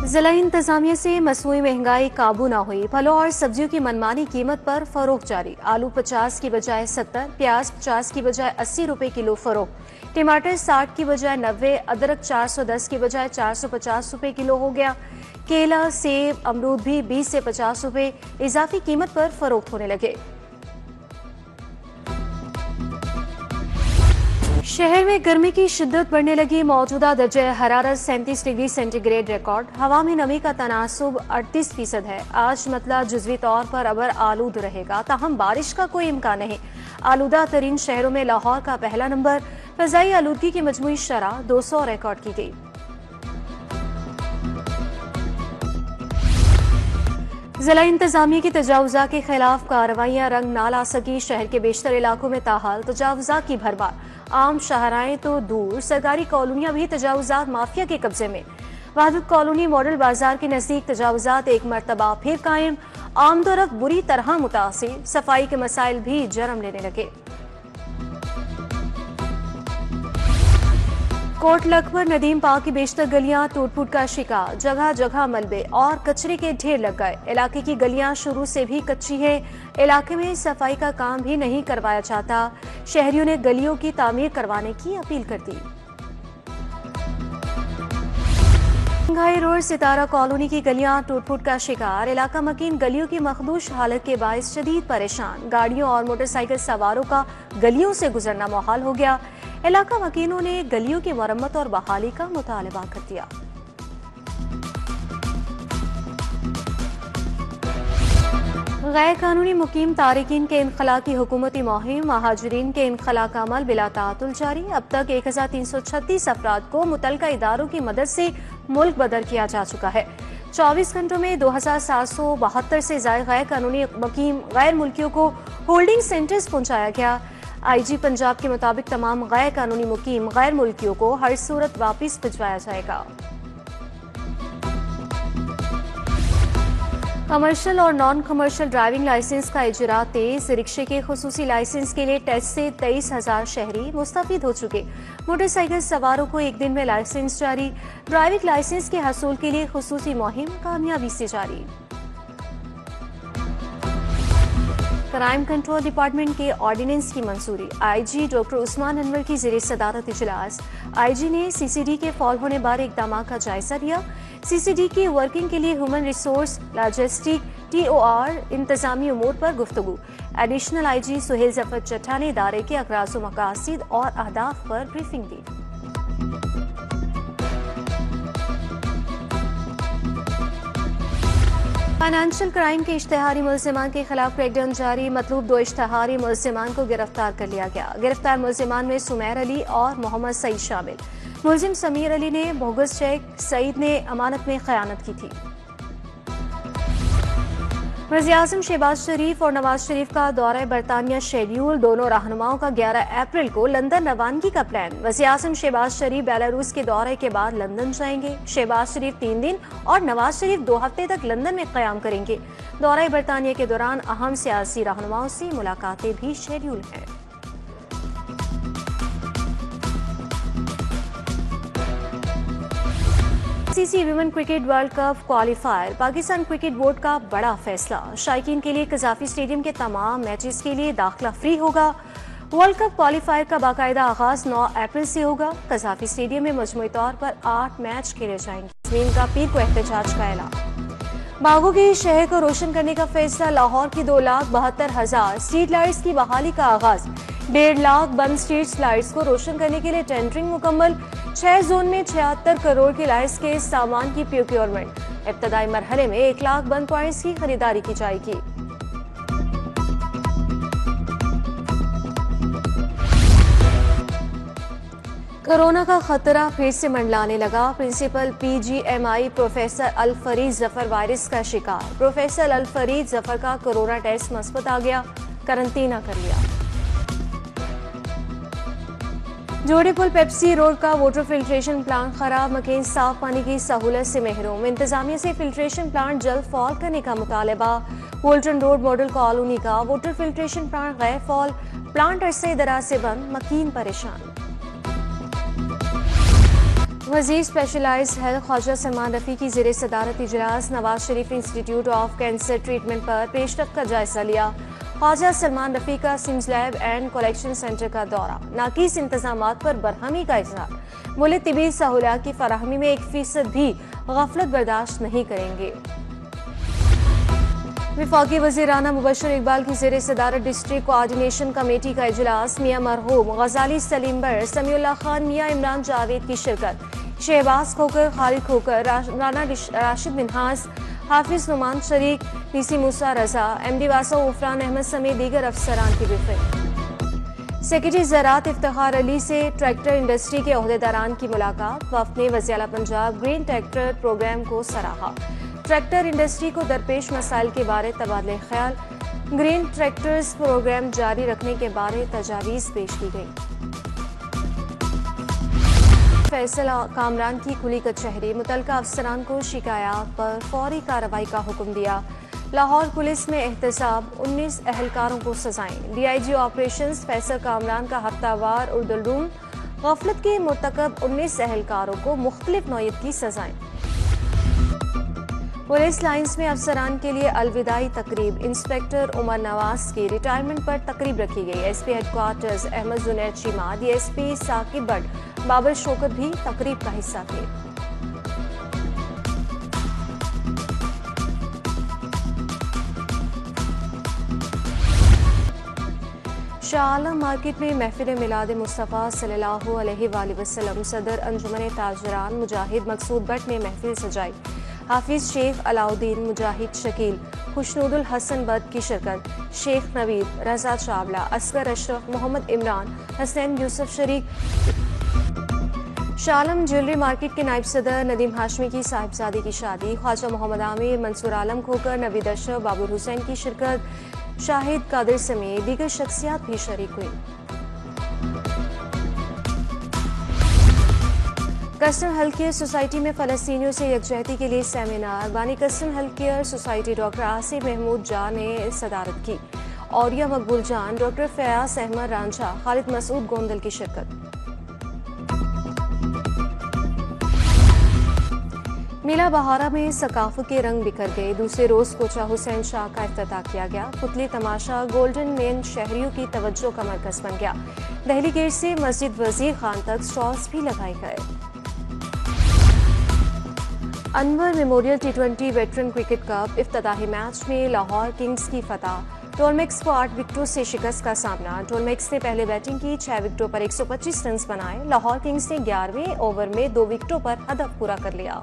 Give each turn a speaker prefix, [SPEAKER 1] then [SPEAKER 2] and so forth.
[SPEAKER 1] जिला इंतजामिया से मसनूई महंगाई काबू न हुई। फलों और सब्जियों की मनमानी कीमत पर फरोख्त जारी। आलू 50 की बजाय 70, प्याज 50 की बजाय 80 रुपए किलो फरोख्त। टमाटर 60 की बजाय 90, अदरक 410 की बजाय 450 रुपए किलो हो गया। केला, सेब, अमरूद भी 20 से 50 रुपए इजाफी कीमत पर फरोख्त होने लगे। शहर में गर्मी की शिद्दत बढ़ने लगी। मौजूदा दर्जे हरारत 37 डिग्री सेंटीग्रेड रिकॉर्ड। हवा में नमी का तनासुब 38% है। आज मतला जुजवी तौर पर अबर आलूद रहेगा, ताहम बारिश का कोई इम्कान नहीं। आलूदा तरीन शहरों में लाहौर का पहला नंबर। फजाई आलूदगी की मजमूई शरह 200 रिकॉर्ड की गई। जिला इंतजामिया की तजावुजा के खिलाफ कार्रवाइयां रंग ना ला सकी। शहर के बेशतर इलाकों में ताहाल तजावुजा की भरमार। आम शाहराएं तो दूर, सरकारी कॉलोनियां भी तजावुजात माफिया के कब्जे में। वहादत कॉलोनी मॉडल बाजार के नजदीक तजावुजात एक मरतबा फिर कायम। आमदोरफ्त बुरी तरह मुतासिर। सफाई के मसाइल भी जन्म लेने लगे। कोट लखपत नदीम पार्क की बेशतर गलियां टूट फूट का शिकार। जगह जगह मलबे और कचरे के ढेर लग गए। इलाके की गलियां शुरू से भी कच्ची है। इलाके में सफाई का काम भी नहीं करवाया जाता। शहरियों ने गलियों की तामीर करवाने की अपील कर दी। शंघाई रोड सितारा कॉलोनी की गलियां टूट फूट का शिकार। इलाका मकीन गलियों की मखदूश हालत के बायस शदीद परेशान। गाड़ियों और मोटरसाइकिल सवारों का गलियों से गुजरना मुहाल हो गया। इलाका मकीनों ने गलियों की मरम्मत और बहाली का मुतालबा कर दिया। गैर कानूनी मुकीम तारिकीन के इनखला की हुकूमती मुहिम। महाजरीन के इनखला का अमल बिला तातुल जारी। अब तक 1336 अफराद को मुतलका इदारों की मदद से मुल्क बदर किया जा चुका है। 24 घंटों में 2772 से ज्यादा गैर कानूनी मुकीम गैर मुल्कियों को होल्डिंग सेंटर्स पहुंचाया गया। IG पंजाब के मुताबिक तमाम गैर कानूनी मुकीम गैर मुल्कियों को हर सूरत वापस भिजवाया जाएगा। कमर्शियल और नॉन कमर्शियल ड्राइविंग लाइसेंस का इजरा तेज। रिक्शे के खुसूसी लाइसेंस के लिए टेस्ट से 23,000 शहरी मुस्तफीद हो चुके। मोटरसाइकिल सवारों को एक दिन में लाइसेंस जारी। ड्राइविंग लाइसेंस के हसूल के लिए खुसूसी मुहिम कामयाबी से जारी। क्राइम कंट्रोल डिपार्टमेंट के ऑर्डिनेंस की मंजूरी। IG डॉक्टर उस्मान अनवर की ज़ेरे सदारत इजलास। IG ने CCD के फॉल होने बारे इक़दामात का जायजा लिया। CCD की वर्किंग के लिए ह्यूमन रिसोर्स, लॉजिस्टिक, TOR, इंतजामी उमूर पर गुफ्तगू। एडिशनल IG सुहेल जफर चट्टा ने इदारे के अगराज़ व मकासिद और अहदाफ पर ब्रीफिंग दी। फाइनेंशियल क्राइम के इश्तिहारी मुल्जिमान के खिलाफ क्रैकडाउन जारी। मतलूब 2 इश्तिहारी मुल्जिमान को गिरफ्तार कर लिया गया। गिरफ्तार मुल्जिमान में सुमैर अली और मोहम्मद सईद शामिल। मुल्जिम समीर अली ने बोगस चेक, सईद ने अमानत में खयानत की थी। वज़ीर आज़म शहबाज शरीफ और नवाज शरीफ का दौरा बरतानिया शेड्यूल। दोनों रहनुमाओं का 11 अप्रैल को लंदन रवानगी का प्लान। वज़ीर आज़म शहबाज शरीफ बेलारूस के दौरे के बाद लंदन जाएंगे। शहबाज शरीफ 3 दिन और नवाज शरीफ 2 हफ्ते तक लंदन में क़याम करेंगे। दौरा बरतानिया के दौरान अहम सियासी रहनुमाओं से मुलाकातें भी शेड्यूल हैं। ICC women cricket world cup qualifier. Pakistan cricket board का बड़ा फैसला। शायकीन के लिए कज़ाफी स्टेडियम के तमाम मैचेस के लिए दाखिला फ्री होगा। वर्ल्ड कप क्वालिफायर का बाकायदा आगाज 9 अप्रैल से होगा। कज़ाफी स्टेडियम में मजमूई तौर पर 8 मैच खेले जाएंगे। ज़मीन का पीर को एहतजाज का ऐलान। बागों के शहर को रोशन करने का फैसला। लाहौर की 2,72,000 स्ट्रीट लाइट्स की बहाली का आगाज। 1.5 लाख बंद स्ट्रीट लाइट्स को रोशन करने के लिए टेंडरिंग मुकम्मल। 6 जोन में 76 करोड़ की लाइट्स के सामान की प्रोक्योरमेंट। इब्तदाई मरहले में 1 लाख बंद पॉइंट्स की खरीदारी की जाएगी। कोरोना का खतरा फिर से मंडलाने लगा। प्रिंसिपल PGMI प्रोफेसर अल फरीद जफर वायरस का शिकार। प्रोफेसर अल फरीद जफर का कोरोना टेस्ट मुस्बत आ गया, करंटीना कर लिया। जोड़ीपुल पेप्सी रोड का वाटर फिल्ट्रेशन प्लांट खराब। मकीन साफ पानी की सहूलत से महरूम। इंतजामिया से फिल्ट्रेशन प्लांट जल्द फॉल करने का मुतालबा। वोल्टन रोड मॉडल कॉलोनी का वाटर फिल्ट्रेशन प्लांट गैर फॉल। प्लांट अरसे दराज से बंद, मकीन परेशान। वजीर स्पेशलाइज्ड हेल्थ ख्वाजा सलमान रफ़ी की ज़ेर सदारत इजलास Nawaz Sharif institute of cancer treatment पर पेशरफ्त का जायजा लिया। ख्वाजा सलमान रफ़ी का SIMS lab and collection centre का दौरा, नाक़िस इंतजामात पर बरहमी का इज़हार। बोले तिबी सहूलियात की फराहमी में 1% भी गफलत बर्दाश्त नहीं करेंगे। वफाकी वज़ीर-ए-आला मुबश्शिर इकबाल की ज़ेर सदारत डिस्ट्रिक्ट कोऑर्डिनेशन कमेटी का इजलास, मियां मरहूम गजाली सलीम बर, समीउल्लाह खान, मियां इमरान जावेद की शिरकत, शहबाज खोकर, खालिद खोकर, राना राशिद मिन्हास, हाफिज नुमान शरीक, पीसी मूसा रजा, एमडी वासा उफरान अहमद समेत दीगर अफसरान की ब्रीफिंग। सेक्रेटरी ज़राअत इफ्तिखार अली से ट्रैक्टर इंडस्ट्री के ओहदेदारान की मुलाकात, वफ़द ने वज़ीर आला पंजाब ग्रीन ट्रैक्टर प्रोग्राम को सराहा। ट्रैक्टर इंडस्ट्री को दरपेश मसाइल के बारे तबादले ख्याल, ग्रीन ट्रैक्टर्स प्रोग्राम जारी रखने के बारे तजावीज़ पेश की गई। फैसल कामरान की खुली कचहरी, मुतलका अफसरान को शिकायत पर फौरी कार्रवाई का हुक्म दिया। लाहौर पुलिस में एहतसाब, 19 अहलकारों को सजाएं। डीआईजी ऑपरेशंस फैसल कामरान का हफ्तावार उर्दुल रूम, गफलत के मुर्तकब 19 अहलकारों को मुख्तलिफ नौयत की सजाएं। पुलिस लाइंस में अफसरान के लिए अलविदाई तकरीब, इंस्पेक्टर उमर नवाज की रिटायरमेंट पर तकरीब रखी गई। SP headquarters Ahmad Junaid Cheema, DSP Saqib Butt, Babar Shaukat भी तकरीब का हिस्सा थे। शाह आलम मार्केट में महफिल मिलाद मुस्तफ़ा सल्लल्लाहु अलैहि वसल्लम, सदर अंजुमन ताजरान मुजाहिद मकसूद बट ने महफिल सजाई। हाफिज शेख अलाउद्दीन, मुजाहिद शकील, खुशनूदुल हसन बट की शिरकत, शेख नवीद, रजा चावला, असगर अशरफ, मोहम्मद इमरान, हसनैन यूसुफ शरीक। शालम ज्वेलरी मार्केट के नायब सदर नदीम हाशमी की साहिबजादी की शादी, ख्वाजा मोहम्मद आमिर, मंसूर आलम खोकर, नवीद अशरफ, बाबुर हुसैन की शिरकत, शाहिद कादिर समेत दीगर शख्सियात भी शरीक हुई। कस्टम हेल्थ केयर सोसाइटी में फ़लस्तीनियों से यकजहती के लिए सेमिनार, बानी custom health care society doctor Asif Mahmood Jan ने सदारत की। औरिया मकबूल जान, डॉक्टर फयाज अहमद रांझा, खालिद मसूद गोंदल की शिरकत। मेला बहारा में सकाफत के रंग बिखर गए। दूसरे रोज कोचा हुसैन शाह का इफ्तिताह किया गया। पुतली तमाशा गोल्डन मेन शहरियों की तवज्जो का मरकज बन गया। दहली गेट से मस्जिद वजीर खान तक स्टॉल्स भी लगाए गए। Anwar memorial T20 veteran cricket cup इफ्तिताही मैच में लाहौर किंग्स की फतह। टोलमैक्स को 8 विकेटों से शिकस्त का सामना। टोलमैक्स ने पहले बैटिंग की, 6 विकेटों पर 125 रन बनाए। लाहौर किंग्स ने 11वें ओवर में 2 विकेटों पर हदफ पूरा कर लिया।